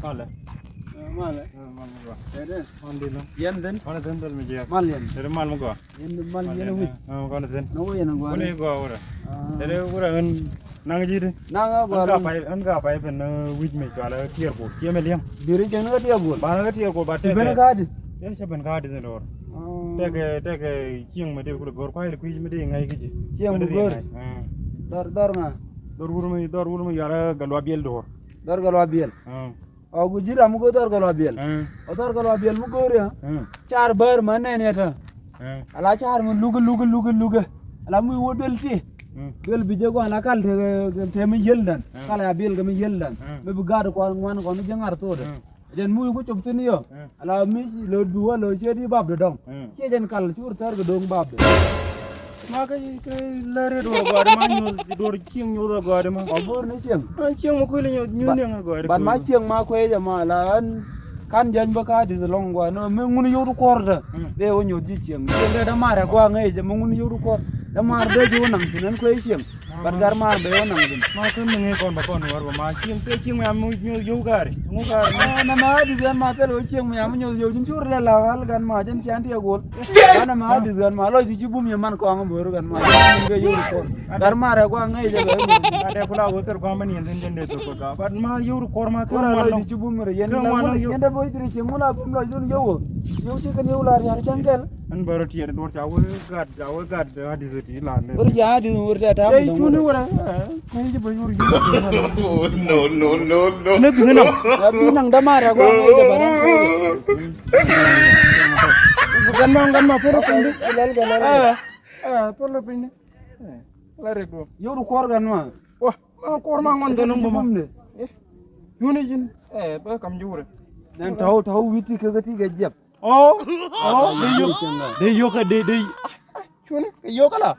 Male. Male. Mal mo ko. Ede. Andi no. Yen den. Ano den dal mi jeex. Mal yen. Tere mal mo ko. Yen mal yen wi. Ko na den. No yen go. Ko ne go ora. Tere ora ngan nang jide. Nanga go. An ga pai pen wij me chala tier ko. Tie me liam. Biri jeng ga dia go. Ba na tier ko ba te. Ben ga di. Ya sa ben ga di den or. Teke kieng me de ko gor ko ay ko me de ngai giji. Kieng mo gor. Dar nga. Dor wur me yara galwa biel dor. Dar galwa biel. O gujira mu go dar galwa biel. O dar galwa biel mu go ya. Char bar man ne ta. Ala char mu luga. Ala mu wo del ti. Del bi je go ala kal te mi yeldan. Kala biel ga mi yeldan. Me bu gad ko ngwan ko mi jangar to de. Den mu ko chop tin yo. Ala mi lo duwa lo chedi bab de dong. Ke den kal chur tar ga dong bab de. Ma ka lare do gode ma nyu do kieng nyu do gode ma. O bor ni sieng. Kieng mo ko le nyu ne nga gode. Ban ma sieng ma ko e ma la kan jan ba ka di long gwa no me ngun yoru korda. De wo nyu ji sieng. De da mara gwa ngai je mo ngun yoru kor. Da mar de ji wonang tinan ko e sieng. Bar gar mar be wonang din. Ma ka me ngai kon ba kon war ma kieng te kieng ma mu yu gare. Mu gare. Na ma di gan ma te lo sieng ma mu nyu jin chur le la hal gan ma jan kian ti gol. Na ma di gan ma lo ji ji bum ye man ko ang bor gan ma. Ngai yoru kor. Gar mar gwa ngai je be. Ade kula woter ko man yen den de to ko ga. But ma yoru kor ma ko Kora ma lo ji bum re yen la yen da boy tri sieng mu la bum lo dun yo. Yo si kan yo la ri har changel. an baro tiere dor chawol gad hadi zoti la ne Ur ja di ur da ta. ei chuni wala ko ji ba yuri no. ne bi ngena Ya bi nang da mara gwa ngai je baran ko. gan ma foro ko ndi Galal. porlo pinne la rek do Yo ru kor gan ma. wah ma kor ma ngon ganum Bum ma ne. yuni jin ba kam jure Dan tahu witi ke gati ke jep. oh de yo ka de chuni yo kala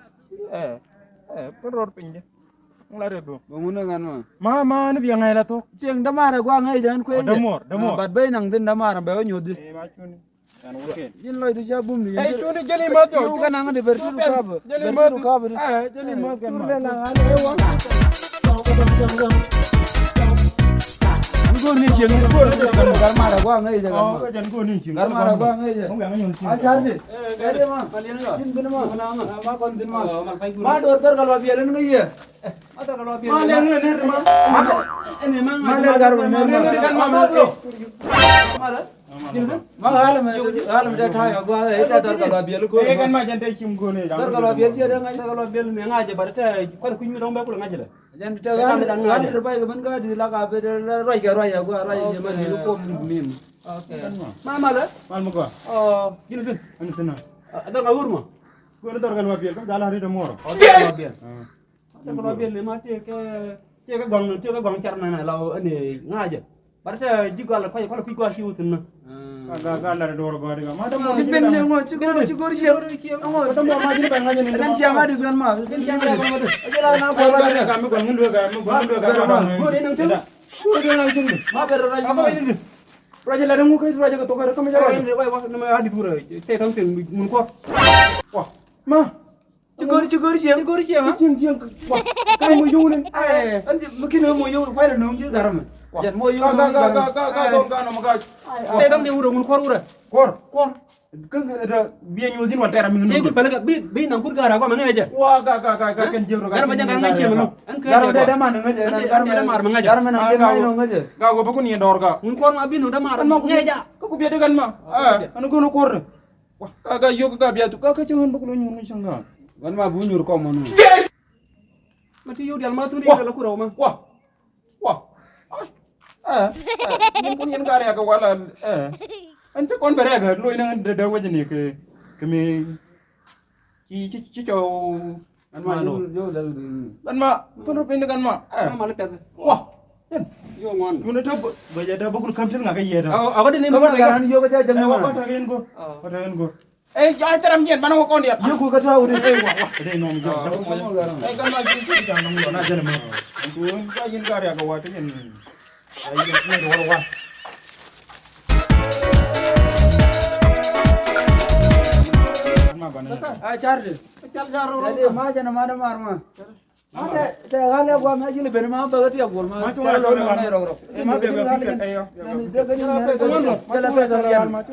porlo pinne la rek do Banguna gan ma. ma ne bi ngai la to Ceng da mara gwa ngai jan ko. damor Bat bay nang din da mara ba nyu di. ma chuni kan woke Yin loy di ja bum ni. ei chuni jeli ma to Yo kan nang de bersu kab. jeli Bersu kab. jeli ma kan ma Turle la ngane ewa. An go ni ceng go kan gar mara gwa ngai ja gan ma. jan ko ni chin Gar mara gwa ngai ja. không yang nyon chin Achar ni. Ede ma. Din bin ma. Ma kon din ma. Ma dor dar galwa bielen ngai ye. Ada galwa bielen. ma leng ne ma Ini mang. Ma le gar ma. kan ma Mara. Ma halam da ta ya gwa ita dar galwa biel ko. e kan ma jan te chim go ne Dar galwa biel sia da ngai galwa biel ne ngaje bar ta ko ku mi dong ba ko ngaje la. Jan ta ga ni terbaik ban ga di la ka be roi ga roi ya gwa roi je man ni ko mim. okay Ma mala. mal mo ko Oh, gini din. an tena Ada ga urma. ko ne dor gal wa biel ko jala ri do moro Galwa biel. Ada galwa biel ne ma te ka gong charna na law ane ngaje. Bar ta jigal ko ku ko si utun na. ga la do go de ma da mo Ci ben ne ngo ci gor ci ngo da mo ma ji ba ngani ne kan ci ma di zan ma kan ci ma ko ma de ajala na ko ba ga ga mi ko ngun do ga ma ko de nang ci ko de nang chin ma ber ra apa ini raja la ngu ko raja ko to ga ko ma jara ni way wax na ma hadi dura te tam te mun ko wah ma ci gor ci ha chin wah kai mo yune an ci mu kino mo yow fay la no ci garam jan mo yow ga no ma ga te tam te wuro mun ko wuro kor ko kan da biye ñu din wal tera mi ci ko balaga bi nang kur gara ko ma ngaje wa ga ken jewro ga garam jan ngai ci mo an ka garam da ma ngaje garam da mar ma ngaje garam na de ma no ngaje ga go ba ko ni dor ga mun ko ma bi no da mar ngaje ko ko biye de gan ma an ko no kor wa ga yo ga biya tu ga ci ngon ba ko ñu ñu sanga wan ma bu ñur ko mo no ma ti yow dal ma tu ni la ko raw ma wah min kun yen gare ga wala an ta kon bere ga lo ina da waje ne ke me ci ciao an ma yow la gan ma pon ro pende gan ma ma la ped wah yo ngon yuna ta ba ya da bagul kamtin ga yeda awa de ne ma garan yo ga ta jang wa ma ta gen go ta gen go ya taram jen bana ko ndiya yo ko ka ta wuri wah de no mi gan ma ci jang no na jene ma ko ga yen gare ga wa ta yen ay yen ne wala wa a charde chal jaro ro ma jana ma da mar ma te gale gwa ma jile ben ma ba ti gol ma ma chunga chole ma ro ro ma be ga fi ayo ni de gani la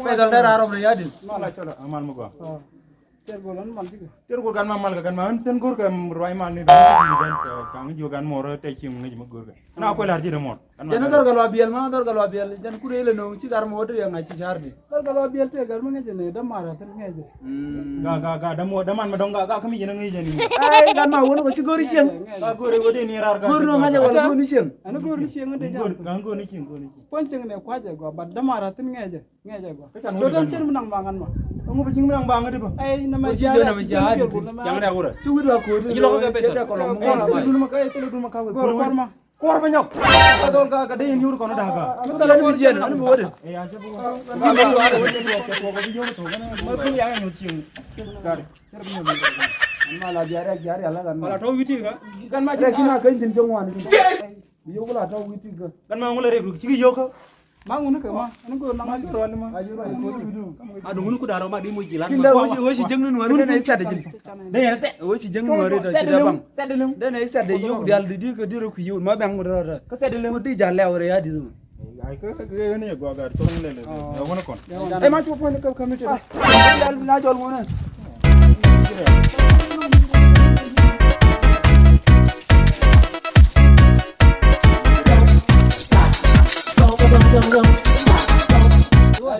pe dal ro ya din ma la chole amal mu go ter golan man ti ter gor kan ma mal kan ma ten gor kan roi mal ni dan kan jo kan moro te chim ngi ma gor na ko lar ji de mor jana dar galwa biel ma dar galwa biel jan ku le no ci gar mo de ya ngai ci jar ni dar galwa biel te gar ma ngi ne da mara tan ngai je ga da mo da man ma dong ga kami jena ngi je ni ai gan ma wono ko ci gori sieng ga gore wode ni rar ga gor no ma je wal ko ni sieng ana gor ni sieng de gor ga go ni chim pon ceng ne kwa je go ba da mara tan ngai je go do tan cer menang bangan ma ngo bicing menang bang de ba ai na ma ja jangan ada gora tu gua ko ni lo ga pesa ko lo mo ma dul ma kay tele dul ma ka gor ma kor ba nyok ka dol ga de nyur ko no daga dal mi jen an mo de e an jabu ma ba wa de ko ko bi yo to ma ku ya nyu chim gar ter bi nyu ma la jare ala gan ala to witi ga kan ma je kina kan din jongwa ni bi yo la to witi ga kan ma ngula re ci yo ko ma ngunu ka ma an go na ma jor wal ma ajuro ko du adu ngunu ku daro ma di mo jilan kinda wosi jeng nu wari ne sa de jin de ya se wosi jeng nu wari da ci da bang sedd lum de ne sa de yo dal di ko dire ku yo ma bang mo da ko sedd lum mo di jalle awre ya di zum ay ko ne go ga to ngale le ya wona kon ay ma ci ko ne ko comité dal na jol mo na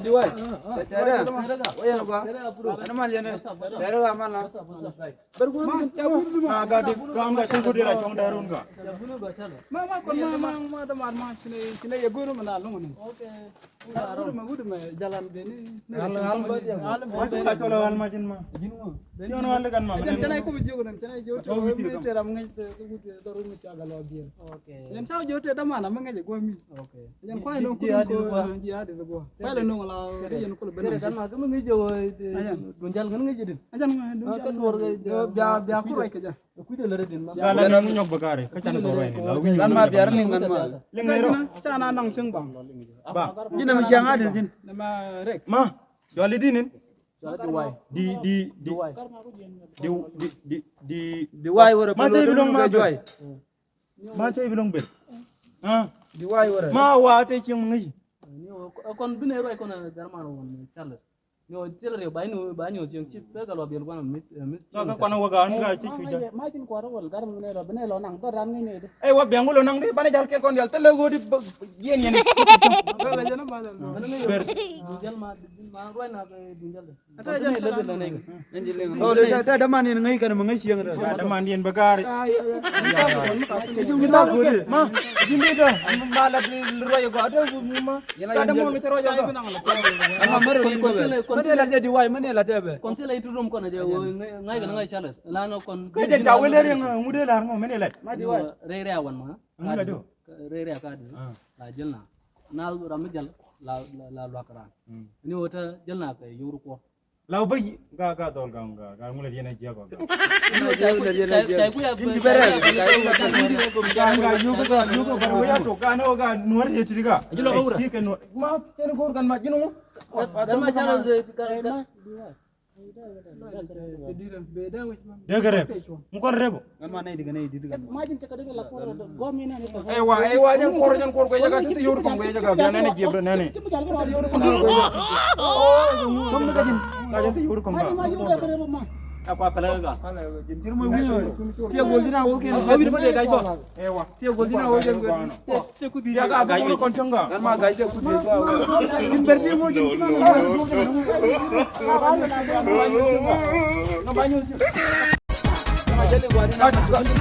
Diwai. Tera. Oya gua. Ana mal yana. Tera amal na. Bergun cabut dulu. aga di kam ga chong de la chong darun ga Ma kon ma da mar ma sine ya guru mana lu ne. Okay. Ma gudu ma jalan beni. hal ma ta cholo hal ma jin ma yon wal kan ma Jan tanai ko bijo nan tanai jo to mi tera ngai te gudu daru mi saga lo biel. Okay. Jan sao jo te da mana ma ngai go mi. Okay. Jan kwai no ko ji ade go. Kwai le no la yen ko ben kan ma gam ngi jo gonjal ngan ngi jedin ajan kan wor bia ku rek ja ku de lere din ma ga la nan nyok bagare ka chan to roi ni la wi kan ma biar ning kan ma ling ngai ro chana nang cheng bang ba jina mi siang ade jin ma rek ma joli dinin diwai di wai wor ma tay bilong ma joy ma tay bilong ber di wai wor ma wa tay chim ngi kon bine ro kon darman won charles yo tele ba ni jeng ci pe galo biel ko mit ka kwana wa ga nga ci ci ja ma tin ko ro gar mu ne ro bene lo nang doran ngi ne de ay wa bengulo nang de bana jal ke kon yal tele go di yen yen la jana ba ber jal ma ro na dinjal ata jan lebe na ngi ngi le so da da man ni ngai kan mu ngai siang da da man yen bagare ju mi ta ko de ma jindi do ma la royo go da ma da mo mi tero ja do ama maro ni ko mane la di wai mane la tebe kon tele itu rom kon je ngai ga ngai charles la no kon ke je ta wele re mu de la ngo mene la ma di wai re re awan ma ngula do re re ka di la jelna na ram jal la kran ni wota jelna ka yuru ko law bay ga dol ga ngula yena je go cai ku ya inji bere ga yugo bar ya to ga no ga nuar je tiga jilo aura ke no ma ten gor kan ma jino dan ma charles de gare mu ko rebo ma nay diga nay diga ma jin ta kada la ko go mi na ni to ay wa jan kor ko jaga ti yor ko be jaga be nane jebre nane ti mu jal ko yor ko kom na jin ga jan ti yor ko ma ga yu ko kare ma apa pala ga jintir mo wi ti gol dina wo ke ha bi de dai ba ay wa ti gol dina wo ke te ku di ya ga ga ko changa kan ma ga te ku di ga in berdi mo jin na ba nyu ma jale gwa dina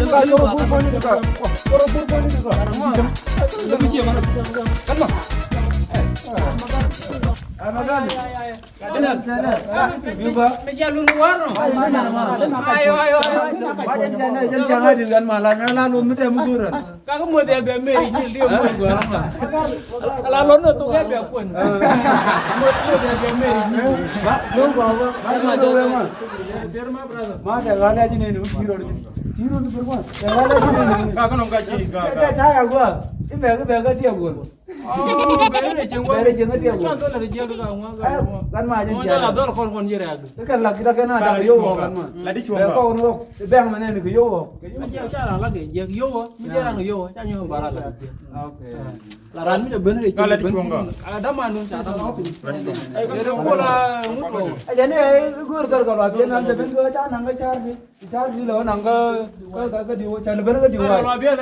ga yo bu ko ni ga ko bu ko ni ga lu bi je mana kan ma Amagan. Biba. meja lu luar no ayo Bajan jana jan jangan dengan malah lalu mete muguran. kaga mo de be meri ni liyo mo go la lo no to be kun mo de be meri ni Ba, lo bawa. Ma jawa ma. derma brother Ma jaga na ji ne nu tiro ni. Tiro ni berwa. Jaga na ji ne. ga ko no ga ji ga Ada taya gua. Ibe ga dia gua. Oh, bere cengwa. Bere cengwa dia. Contoh dari dia tu kan. Kan ma jen Mau jara. jalan dor kon jere ag. Kan la kita kena ada yo kan ma. La di Be chuông ko no bang mana ni yo. Dia cara lagi dia yo, dia yo, jangan barat lagi. Okay. Laran mi bener cengwa. Kalau di chuông enggak? Ada manu cara ngopi. Eh kalau bola ngutro. Aja ni gur dar kalau abian nan ben ko cha nang char ni. Char ni lo nang ka diwo cha le ben ka diwo.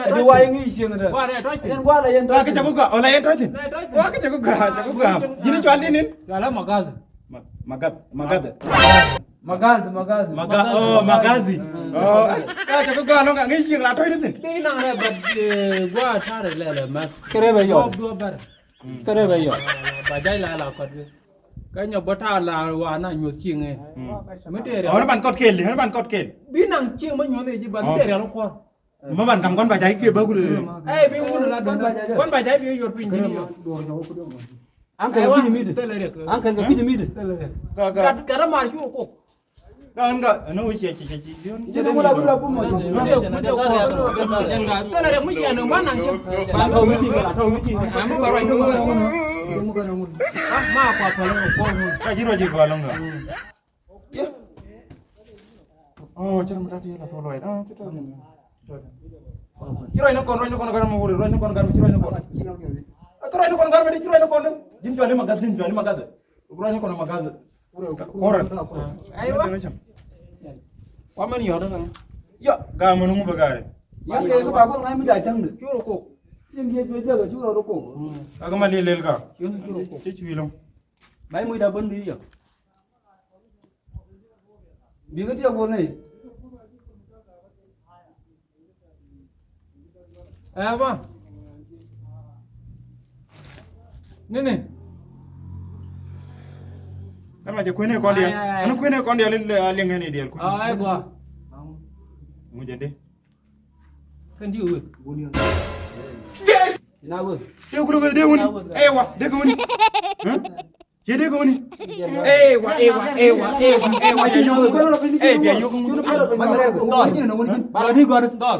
Diwo yang ni sing ada. Wah, ada tu. Yang gua lah yang Wah, kejago gak? Oleh yang trotin. Wah, kejago gak? Gini cuan ini. Galah magaz. Magad. Magazi. Oh, kejago gak lo gak ngisi yang latoi itu. Ini nang lebat gua cari lele mas. kere be yo. Dua bar. Kere be yo. Bajai lah kot. Kayaknya bata lah wana nyut cing eh. Mete Oh, ban kot kel, ban kot kel. binang cing man nyone ji ban tere lo ko. Mà bạn cầm con bà cháy kia bơ của được. Eh bi mun la don. Kon bajai bi yor pin ji yo. Angkat ke pinjam itu. Angkat ke pinjam itu. Gak. Kada mar ki ko. Enggak, no usia cici. Jadi mula mula pun mau. Yang ga tele re mu ya no manang cing. Tahu mesti lah, tahu mesti. Amu baru itu ma ko pa lo ko. Kajiro aja kalau enggak. Oh, jangan berarti lah solo itu. Ah, kita. Ciro ini kon garam mau ciro ini kon garam. Ciro ini kon garam di ciro ini kon. Jin jual magaz. Ciro ini kon magaz. Koran. Ayo. Wa man yor kan. Ya, gak mau nunggu bagare. Yang ke bagus ngai minta cang deh. Curo ko. Yang dia beja ke curo roko. Aku mali lel ka. Curo ko. Cici bilang. Bai mu dah bendi ya. Biar dia boleh. Apa? Nene. Kan macam kuene kon dia. Anu kuene kon dia leng ini dia. Ai gua. Mu jadi. Kan ji uwe. Nak apa? Dia gulu dia uni. Wah, dia guni. Hah? Jadi kau ni. Wah. Biar yo kamu. Baru ni gua ada. Dol.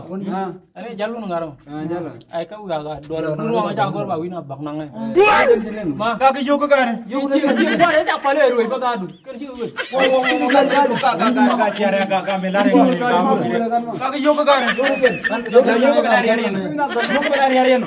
Ani jalu ngaro. Jalan. Ai ka uga ga dol. Nuang aja gor ba wina bak nang. Ma. Kaki yo kagare. Yo ji gua ya jak pale roi ba gadu. Kan ji uwe. Kaki siara kaki melare ngoni. Kaki yo kagare. Yo kagare hari ini.